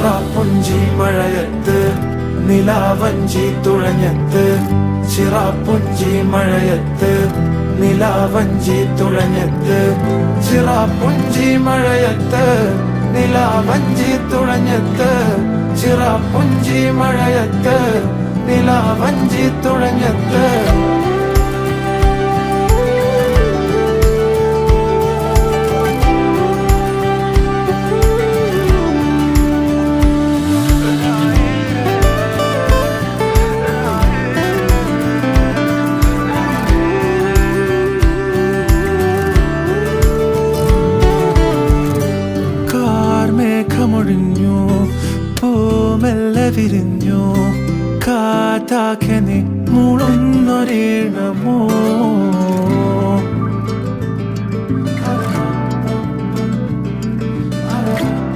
ചിറാപ്പുഞ്ചി മഴയത്ത് നിലാവഞ്ചി തുഴഞ്ഞത്ത് ചിറാപ്പുഞ്ചി മഴയത്ത് നിലാവഞ്ചി തുഴഞ്ഞത്ത് ചിറാപ്പുഞ്ചി മഴയത്ത് നിലാവഞ്ചി തുഴഞ്ഞത്ത് ചിറാപ്പുഞ്ചി മഴയത്ത് നിലാവഞ്ചി തുഴഞ്ഞത്ത് മേഘമൊഴിഞ്ഞു പൂമെല്ലെ വിരിഞ്ഞു കാറ്റാകെ നീ മൂളുന്നൊരീണമോ